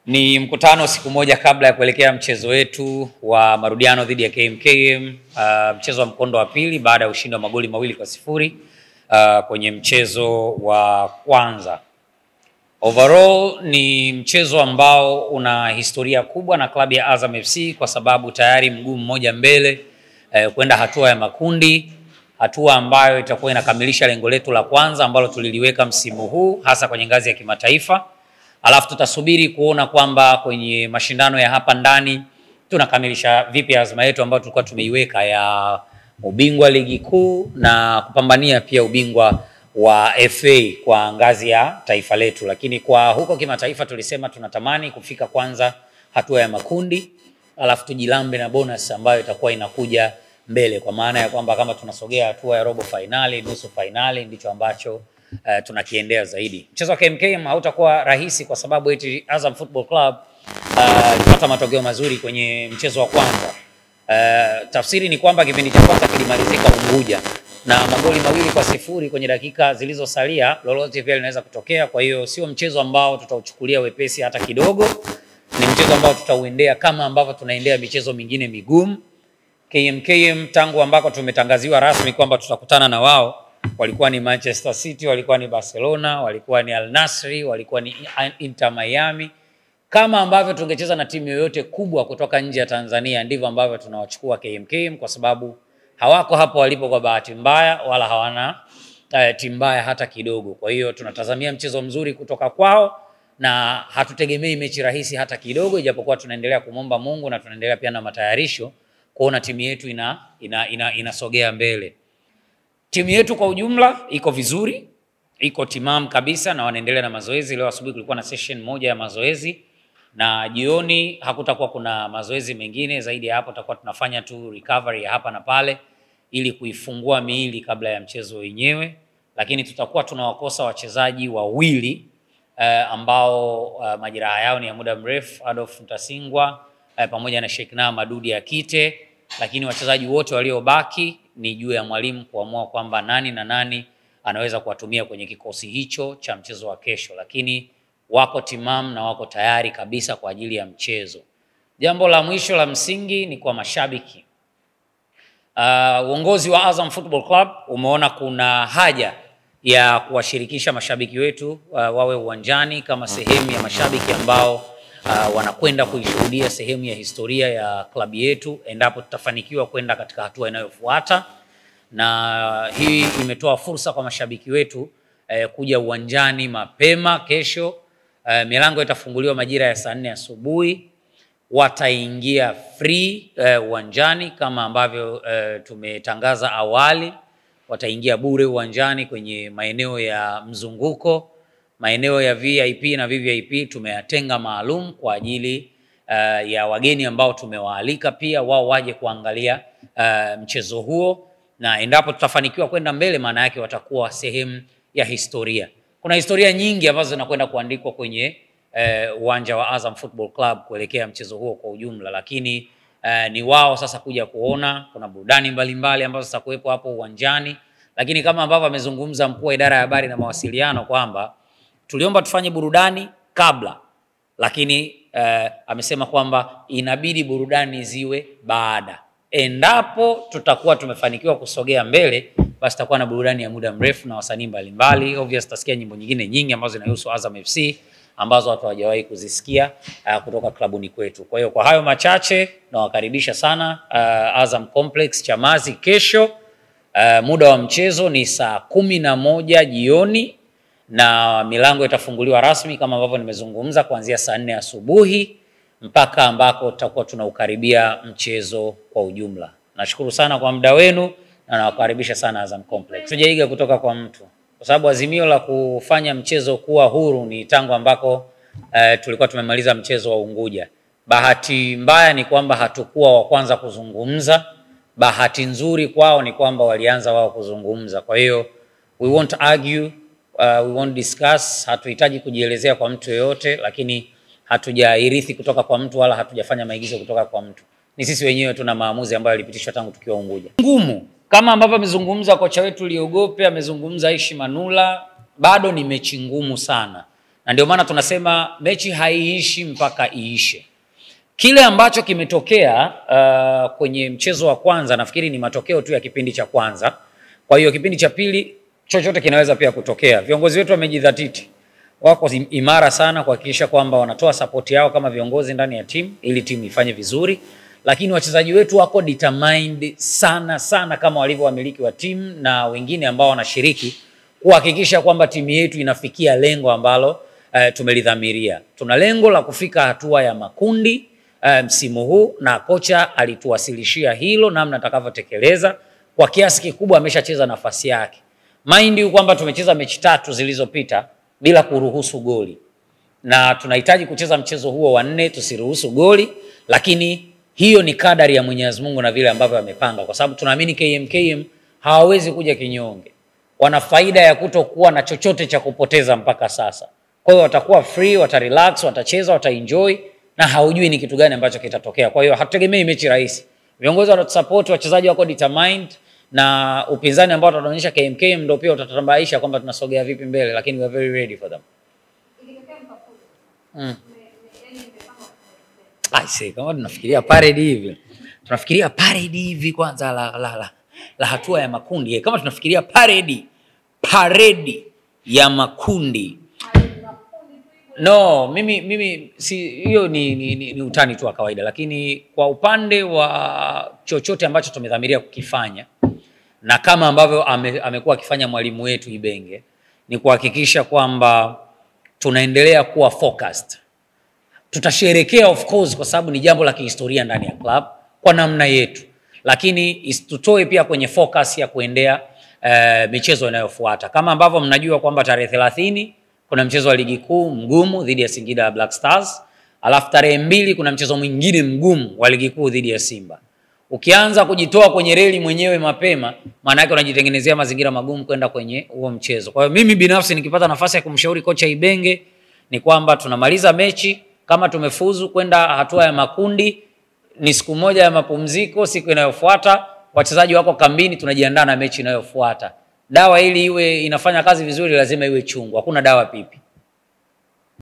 Ni mkutano siku moja kabla ya kuelekea mchezo wetu wa marudiano dhidi ya KMKM, mchezo wa mkondo wa pili baada ya ushindi wa magoli 2-0 kwenye mchezo wa kwanza. Overall ni mchezo ambao una historia kubwa na klabu ya Azam FC kwa sababu tayari mguu mmoja mbele kwenda hatua ya makundi, hatua ambayo itakuwa inakamilisha lengo letu la kwanza ambalo tuliliweka msimu huu hasa kwenye ngazi ya kimataifa. Alafu tutasubiri kuona kwamba kwenye mashindano ya hapa ndani tunakamilisha vipi azma yetu ambayo tulikuwa tumeiweka ya ubingwa ligi kuu na kupambania pia ubingwa wa FA kwa ngazi ya taifa letu. Lakini kwa huko kimataifa tulisema tunatamani kufika kwanza hatua ya makundi, alafu tujilambe na bonus ambayo itakuwa inakuja mbele, kwa maana ya kwamba kama tunasogea hatua ya robo finali, nusu finali, ndicho ambacho tunakiendea zaidi. Mchezo wa KMKM hautakuwa rahisi kwa sababu eti Azam Football Club ilipata matokeo mazuri kwenye mchezo wa kwanza. Tafsiri ni kwamba kipindi cha kwanza kilimalizika Unguja na magoli 2-0 kwenye dakika zilizosalia, lolote pia linaweza kutokea. Kwa hiyo sio mchezo ambao tutauchukulia wepesi hata kidogo. Ni mchezo ambao tutauendea kama ambavyo tunaendea michezo mingine migumu. KMKM tangu ambako tumetangaziwa rasmi kwamba tutakutana na wao, walikuwa ni Manchester City, walikuwa ni Barcelona, walikuwa ni Al Nassr, walikuwa ni Inter Miami. Kama ambavyo tungecheza na timu yoyote kubwa kutoka nje ya Tanzania, ndivyo ambavyo tunawachukua KMKM, kwa sababu hawako hapo walipo kwa bahati mbaya, wala hawana timu mbaya hata kidogo. Kwa hiyo tunatazamia mchezo mzuri kutoka kwao na hatutegemei mechi rahisi hata kidogo, ijapokuwa tunaendelea kumomba Mungu na tunaendelea pia na matayarisho kuona timu yetu inasogea mbele. Timu yetu kwa ujumla iko vizuri, iko timamu kabisa na wanaendelea na mazoezi. Leo asubuhi kulikuwa na session moja ya mazoezi na jioni hakutakuwa kuna mazoezi mengine zaidi ya hapo. Tutakuwa tunafanya tu recovery ya hapa na pale ili kuifungua miili kabla ya mchezo wenyewe. Lakini tutakuwa tunawakosa wachezaji wawili ambao majeraha yao ni ya muda mrefu, Adolf Mtasingwa pamoja na Sheikna Madudi Akite. Lakini wachezaji wote waliobaki ni juu ya mwalimu kuamua kwamba nani na nani anaweza kuwatumia kwenye kikosi hicho cha mchezo wa kesho. Lakini wako timamu na wako tayari kabisa kwa ajili ya mchezo. Jambo la mwisho la msingi ni kwa mashabiki. Uongozi wa Azam Football Club umeona kuna haja ya kuwashirikisha mashabiki wetu wawe uwanjani kama sehemu ya mashabiki ambao wanakwenda kuishuhudia sehemu ya historia ya klabu yetu endapo tutafanikiwa kwenda katika hatua inayofuata. Na hii imetoa fursa kwa mashabiki wetu kuja uwanjani mapema kesho. Milango itafunguliwa majira ya saa 4 asubuhi. Wataingia free uwanjani kama ambavyo tumetangaza awali. Wataingia bure uwanjani kwenye maeneo ya mzunguko. Maeneo ya VIP na VVIP tumeyatenga maalum kwa ajili ya wageni ambao tumewaalika pia wao waje kuangalia mchezo huo, na endapo tutafanikiwa kwenda mbele maana yake watakuwa sehemu ya historia. Kuna historia nyingi ambazo zinakwenda kuandikwa kwenye uwanja wa Azam Football Club kuelekea mchezo huo kwa ujumla, lakini ni wao sasa kuja kuona. Kuna burudani mbalimbali ambazo zitakuwepo hapo uwanjani, lakini kama ambavyo amezungumza mkuu wa idara ya habari na mawasiliano kwamba tuliomba tufanye burudani kabla, lakini amesema kwamba inabidi burudani ziwe baada. Endapo tutakuwa tumefanikiwa kusogea mbele, basi tutakuwa na burudani ya muda mrefu na wasanii mbalimbali. Obviously tutasikia nyimbo nyingine nyingi ambazo zinahusu Azam FC ambazo watu hawajawahi kuzisikia kutoka klabuni kwetu. Kwa hiyo kwa hayo machache nawakaribisha sana Azam Complex Chamazi kesho. Muda wa mchezo ni saa 11 jioni na milango itafunguliwa rasmi kama ambavyo nimezungumza kuanzia saa 4 asubuhi mpaka ambako tutakuwa tunaukaribia mchezo kwa ujumla. Nashukuru sana kwa muda wenu na nawakaribisha sana Azam Complex. Tujaiga kutoka kwa mtu, kwa sababu azimio la kufanya mchezo kuwa huru ni tangu ambako tulikuwa tumemaliza mchezo wa Unguja. Bahati mbaya ni kwamba hatukuwa wa kwanza kuzungumza. Bahati nzuri kwao ni kwamba walianza wao kuzungumza. Kwa hiyo we won't argue, we won't discuss. Hatuhitaji kujielezea kwa mtu yoyote, lakini hatujairithi kutoka kwa mtu wala hatujafanya maigizo kutoka kwa mtu. Ni sisi wenyewe tuna maamuzi ambayo yalipitishwa tangu tukiwa Unguja. Ngumu kama ambavyo amezungumza kocha wetu Liogope, amezungumza Aishi Manula, bado ni mechi ngumu sana. na ndio maana tunasema mechi haiishi mpaka iishe. Kile ambacho kimetokea kwenye mchezo wa kwanza nafikiri ni matokeo tu ya kipindi cha kwanza. Kwa hiyo kipindi cha pili chochote kinaweza pia kutokea. Viongozi wetu wamejidhatiti, wako imara sana kuhakikisha kwamba wanatoa support yao kama viongozi ndani ya timu ili timu ifanye vizuri, lakini wachezaji wetu wako determined sana kama walivyo wamiliki wa timu na wengine ambao wanashiriki kuhakikisha kwamba timu yetu inafikia lengo ambalo tumelidhamiria. Tuna lengo la kufika hatua ya makundi msimu huu, na kocha alituwasilishia hilo namna atakavyotekeleza. Kwa kiasi kikubwa ameshacheza nafasi yake. Mind you kwamba tumecheza mechi 3 zilizopita bila kuruhusu goli, na tunahitaji kucheza mchezo huo wa 4 tusiruhusu goli, lakini hiyo ni kadari ya Mwenyezi Mungu na vile ambavyo amepanga, kwa sababu tunaamini KMKM hawawezi kuja kinyonge. Wana faida ya kutokuwa na chochote cha kupoteza mpaka sasa. Kwa hiyo watakuwa free, watarelax, watacheza, wataenjoy, na haujui ni kitu gani ambacho kitatokea. Kwa hiyo hatutegemei mechi rahisi. Viongozi watasupport, wachezaji wako determined, na upinzani ambao tutaonyesha KMKM ndio pia utatambaisha kwamba tunasogea vipi mbele, lakini we are very ready for them. I say kama tunafikiria parade hivi. Tunafikiria parade hivi kwanza la hatua ya makundi. Kama tunafikiria parade ya makundi. No, mimi si hiyo ni utani tu wa kawaida, lakini kwa upande wa chochote ambacho tumedhamiria kukifanya na kama ambavyo amekuwa akifanya mwalimu wetu Ibenge, ni kuhakikisha kwamba tunaendelea kuwa focused. Tutasherehekea of course kwa sababu ni jambo la kihistoria ndani ya club kwa namna yetu, lakini tutoe pia kwenye focus ya kuendea michezo inayofuata. Kama ambavyo mnajua kwamba tarehe 30 kuna mchezo wa ligi kuu mgumu dhidi ya Singida Black Stars, alafu tarehe 2 kuna mchezo mwingine mgumu wa ligi kuu dhidi ya Simba. Ukianza kujitoa kwenye reli mwenyewe mapema, maana yake unajitengenezea mazingira magumu kwenda kwenye huo mchezo. Kwa hiyo mimi binafsi nikipata nafasi ya kumshauri kocha Ibenge ni kwamba tunamaliza mechi, kama tumefuzu kwenda hatua ya makundi ni siku moja ya mapumziko, siku inayofuata wachezaji wako kambini, tunajiandaa na mechi inayofuata. Dawa ili iwe inafanya kazi vizuri lazima iwe chungu, hakuna dawa pipi.